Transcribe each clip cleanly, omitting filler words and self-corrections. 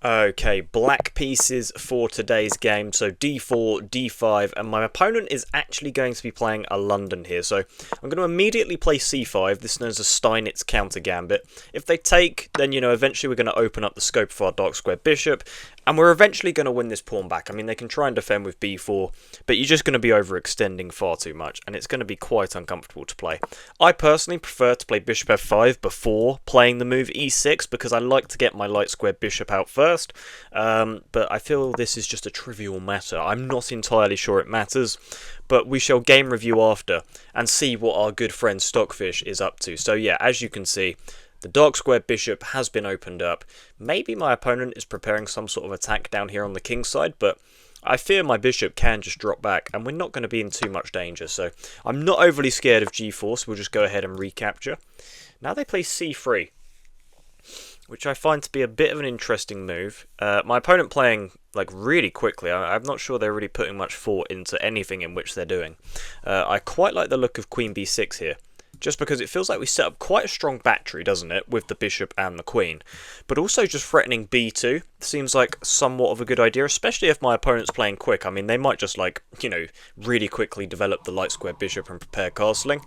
Okay, black pieces for today's game. So d4, d5, and my opponent is actually going to be playing a London here. So I'm going to immediately play c5. This is known as a Steinitz Countergambit. If they take, then, eventually we're going to open up the scope for our dark square bishop, and we're eventually going to win this pawn back. I mean, they can try and defend with b4, but you're just going to be overextending far too much, and it's going to be quite uncomfortable to play. I personally prefer to play bishop f5 before playing the move e6, because I like to get my light square bishop out first, but I feel this is just a trivial matter. I'm not entirely sure it matters, but we shall game review after and see what our good friend Stockfish is up to. So yeah, as you can see, the dark square bishop has been opened up. Maybe my opponent is preparing some sort of attack down here on the king side, but I fear my bishop can just drop back, and we're not going to be in too much danger. So I'm not overly scared of g4, so we'll just go ahead and recapture. Now they play c3, which I find to be a bit of an interesting move. My opponent playing like really quickly. I'm not sure they're really putting much thought into anything in which they're doing. I quite like the look of queen b6 here, just because it feels like we set up quite a strong battery, doesn't it, with the bishop and the queen. But also just threatening b2 seems like somewhat of a good idea, especially if my opponent's playing quick. I mean, they might just really quickly develop the light square bishop and prepare castling.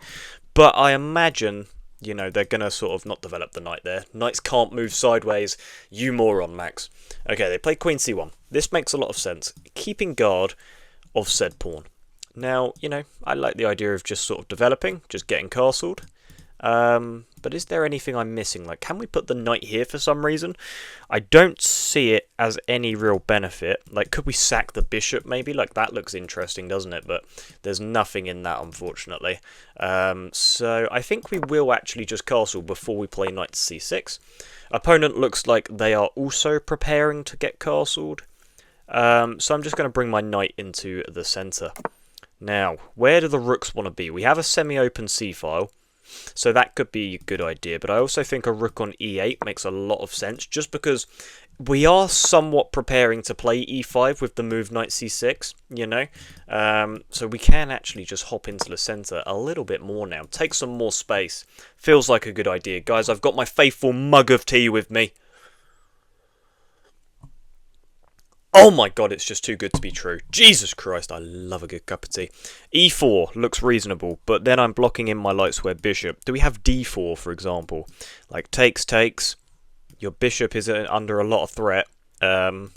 But I imagine, they're going to sort of not develop the knight there. Knights can't move sideways. You moron, Max. Okay, they play queen c1. This makes a lot of sense. Keeping guard of said pawn. Now, I like the idea of just sort of developing, just getting castled. But is there anything I'm missing? Like, can we put the knight here for some reason? I don't see it as any real benefit. Like, could we sack the bishop maybe? Like, that looks interesting, doesn't it? But there's nothing in that, unfortunately. So I think we will actually just castle before we play knight to c6. Opponent looks like they are also preparing to get castled. So I'm just going to bring my knight into the centre. Now, where do the rooks want to be? We have a semi-open c-file, so that could be a good idea. But I also think a rook on e8 makes a lot of sense, just because we are somewhat preparing to play e5 with the move knight c6, So we can actually just hop into the centre a little bit more now. Take some more space. Feels like a good idea. Guys, I've got my faithful mug of tea with me. Oh my god, it's just too good to be true. Jesus Christ, I love a good cup of tea. e4 looks reasonable, but then I'm blocking in my light square bishop. Do we have d4, for example? Like, takes. Your bishop is under a lot of threat. I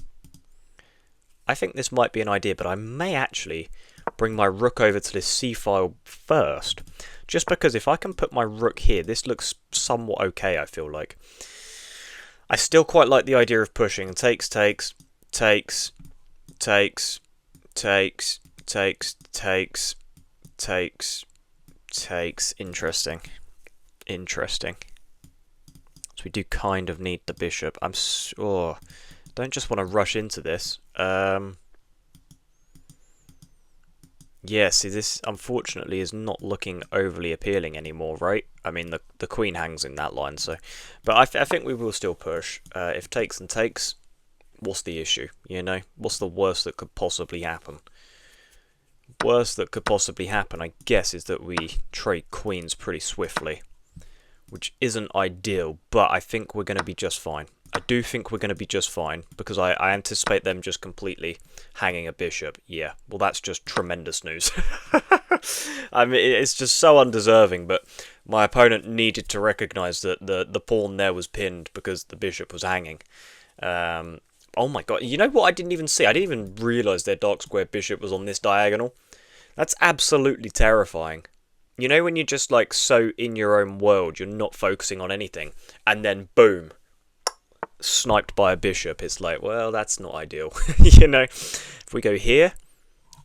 think this might be an idea, but I may actually bring my rook over to this c-file first. Just because if I can put my rook here, this looks somewhat okay, I feel like. I still quite like the idea of pushing. Takes. Interesting. So we do kind of need the bishop. Don't just want to rush into this. Yeah, see, this unfortunately is not looking overly appealing anymore, right? I mean, the queen hangs in that line, so. But I think we will still push. If takes and takes, what's the issue, What's the worst that could possibly happen? Worst that could possibly happen, I guess, is that we trade queens pretty swiftly, which isn't ideal, but I think we're going to be just fine. I do think we're going to be just fine, because I anticipate them just completely hanging a bishop. Yeah, well, that's just tremendous news. I mean, it's just so undeserving, but my opponent needed to recognise that the pawn there was pinned because the bishop was hanging. Oh my god, you know what I didn't even see? I didn't even realise their dark square bishop was on this diagonal. That's absolutely terrifying. When you're just like so in your own world, you're not focusing on anything, and then boom, sniped by a bishop. It's like, well, that's not ideal. If we go here,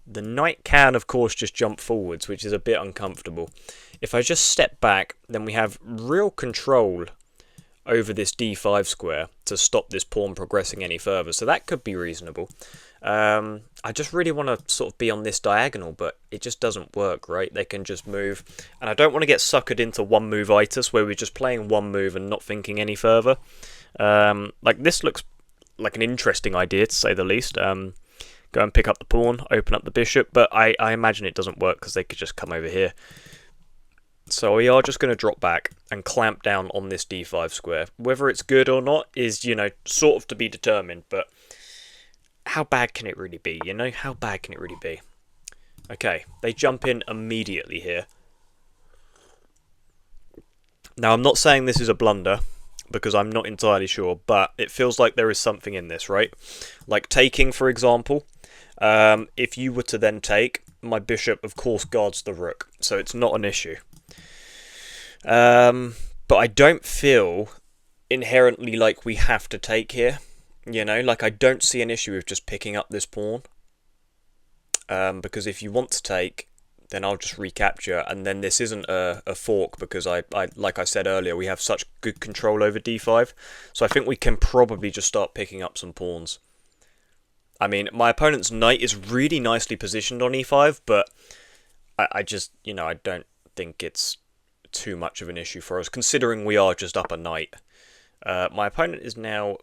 the knight can of course just jump forwards, which is a bit uncomfortable. If I just step back, then we have real control over this d5 square to stop this pawn progressing any further, so that could be reasonable. I just really want to sort of be on this diagonal, but it just doesn't work, right? They can just move, and I don't want to get suckered into one move-itis where we're just playing one move and not thinking any further. Like, this looks like an interesting idea, to say the least. Go and pick up the pawn, open up the bishop, but I imagine it doesn't work because they could just come over here. So we are just going to drop back and clamp down on this d5 square. Whether it's good or not is, you know, sort of to be determined, but how bad can it really be, you know? How bad can it really be? Okay, they jump in immediately here. Now, I'm not saying this is a blunder, because I'm not entirely sure, but it feels like there is something in this, right? Like taking, for example. If you were to then take, my bishop, of course, guards the rook, so it's not an issue. But I don't feel inherently like we have to take here. You know, like I don't see an issue with just picking up this pawn. Because if you want to take, then I'll just recapture, and then this isn't a fork because I like I said earlier, we have such good control over d5. So I think we can probably just start picking up some pawns. I mean, my opponent's knight is really nicely positioned on e5, but I just, you know, I don't think it's too much of an issue for us, considering we are just up a knight. My opponent is now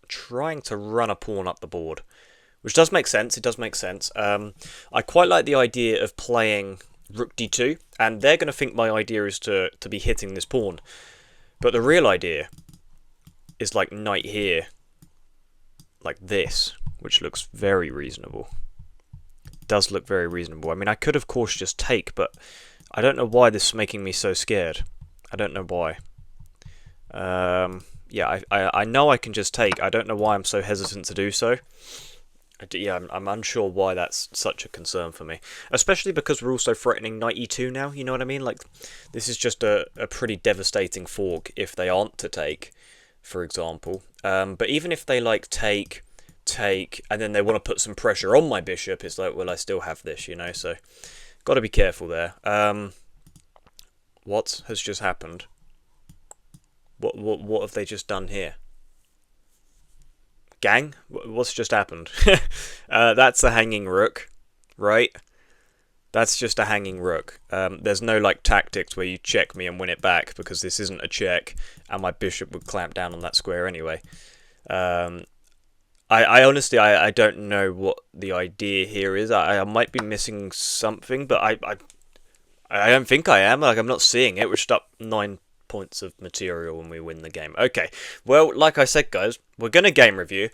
trying to run a pawn up the board, which does make sense. It does make sense. I quite like the idea of playing rook d2, and they're going to think my idea is to be hitting this pawn. But the real idea is like knight here, like this, which looks very reasonable. Does look very reasonable. I mean, I could, of course, just take, but I don't know why this is making me so scared. I don't know why. Yeah, I know I can just take. I don't know why I'm so hesitant to do so. Yeah, I'm unsure why that's such a concern for me. Especially because we're also threatening knight e2 now, you know what I mean? Like, this is just a pretty devastating fork if they aren't to take, for example. But even if they, like, take, and then they want to put some pressure on my bishop, it's like, well, I still have this, you know? So, got to be careful there. What has just happened? What have they just done here? Gang? What's just happened? That's a hanging rook, right? That's just a hanging rook. There's no, like, tactics where you check me and win it back, because this isn't a check, and my bishop would clamp down on that square anyway. I honestly, I don't know what the idea here is. I might be missing something, but I don't think I am. Like, I'm not seeing it. We're just up 9 points of material when we win the game. Okay, well, like I said, guys, we're going to game review,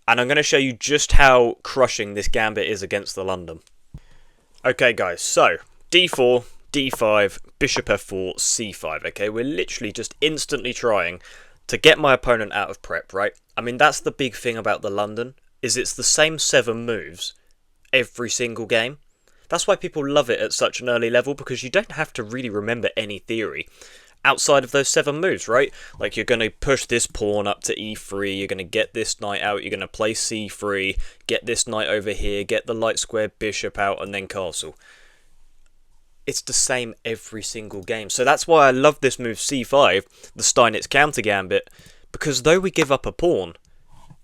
and I'm going to show you just how crushing this gambit is against the London. Okay, guys, so d4, d5, bishop f4, c5, okay? We're literally just instantly trying to get my opponent out of prep, right? I mean, that's the big thing about the London, is it's the same 7 moves every single game. That's why people love it at such an early level, because you don't have to really remember any theory outside of those 7 moves, right? Like, you're going to push this pawn up to e3, you're going to get this knight out, you're going to play c3, get this knight over here, get the light square bishop out, and then castle. It's the same every single game. So that's why I love this move c5, the Steinitz Countergambit, because though we give up a pawn,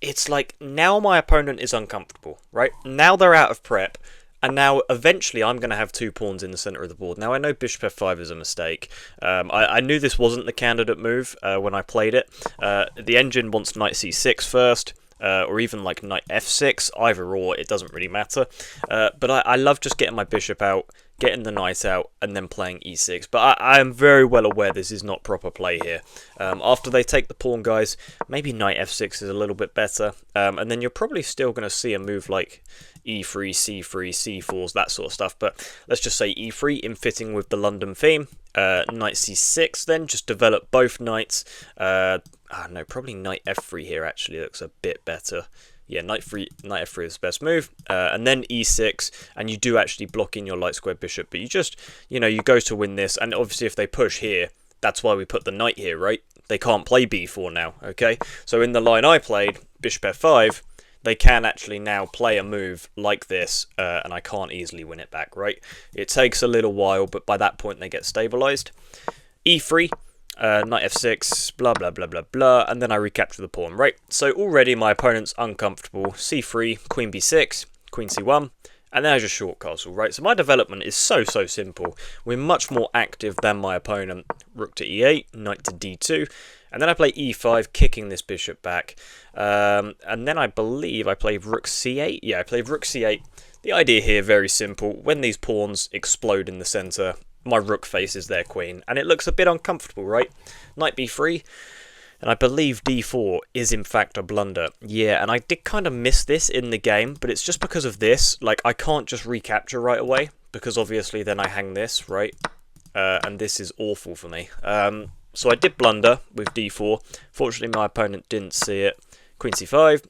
it's like, now my opponent is uncomfortable, right? Now they're out of prep, and now, eventually, I'm going to have 2 pawns in the centre of the board. Now, I know bishop f5 is a mistake. I knew this wasn't the candidate move when I played it. The engine wants knight c6 first, or even like knight f6. Either or, it doesn't really matter. But I love just getting my bishop out, getting the knight out, and then playing e6. But I am very well aware this is not proper play here. After they take the pawn, guys, maybe knight f6 is a little bit better. And then you're probably still going to see a move like e3, c3, c4s, that sort of stuff. But let's just say e3 in fitting with the London theme. Knight c6 then, just develop both knights. No, probably knight f3 here actually looks a bit better. Yeah, knight f3 is the best move. And then e6, and you do actually block in your light square bishop, but you just, you know, you go to win this. And obviously if they push here, that's why we put the knight here, right? They can't play b4 now, okay? So in the line I played, bishop f5, they can actually now play a move like this, and I can't easily win it back, right? It takes a little while, but by that point they get stabilised. e3, knight f6, blah, blah, blah, blah, blah, and then I recapture the pawn, right? So already my opponent's uncomfortable. c3, queen b6, queen c1, and then I just short castle, right? So my development is so simple. We're much more active than my opponent. Rook to e8, knight to d2, and then I play e5, kicking this bishop back. And then I believe I played rook c8. Yeah, I played rook c8. The idea here, very simple. When these pawns explode in the centre, my rook faces their queen, and it looks a bit uncomfortable, right? Knight b3, and I believe d4 is in fact a blunder. Yeah, and I did kind of miss this in the game, but it's just because of this. Like, I can't just recapture right away, because obviously then I hang this, right? And this is awful for me. So I did blunder with d4. Fortunately, my opponent didn't see it. Queen c5,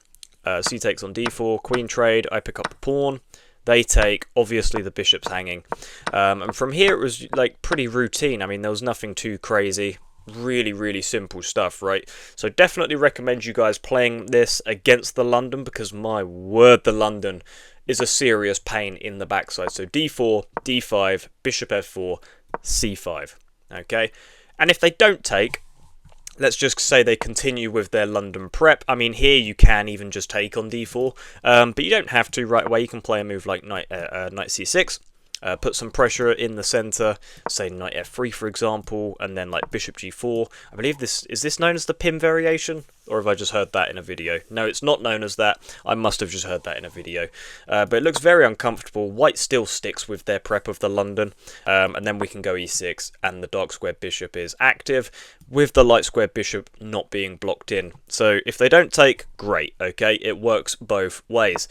c takes on d4, queen trade, I pick up the pawn. They take, obviously the bishop's hanging. And from here it was like pretty routine. I mean, there was nothing too crazy. Really, really simple stuff, right? So definitely recommend you guys playing this against the London, because my word, the London is a serious pain in the backside. So d4, d5, bishop f4, c5. Okay? And if they don't take, let's just say they continue with their London prep. I mean, here you can even just take on d4, but you don't have to right away. You can play a move like knight c6, put some pressure in the centre, say knight f3 for example, and then like bishop g4. I believe this is known as the pin variation, or have I just heard that in a video? No, it's not known as that. I must have just heard that in a video. But it looks very uncomfortable. White still sticks with their prep of the London, and then we can go e6, and the dark square bishop is active, with the light square bishop not being blocked in. So if they don't take, great, okay? It works both ways.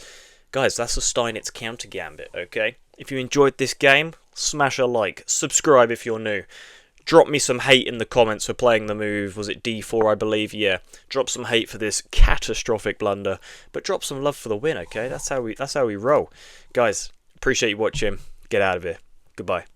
Guys, that's a Steinitz counter gambit, okay? If you enjoyed this game, smash a like, subscribe if you're new. Drop me some hate in the comments for playing the move, was it d4 I believe? Yeah, drop some hate for this catastrophic blunder, but drop some love for the win, okay? That's how we roll. Guys, appreciate you watching. Get out of here. Goodbye.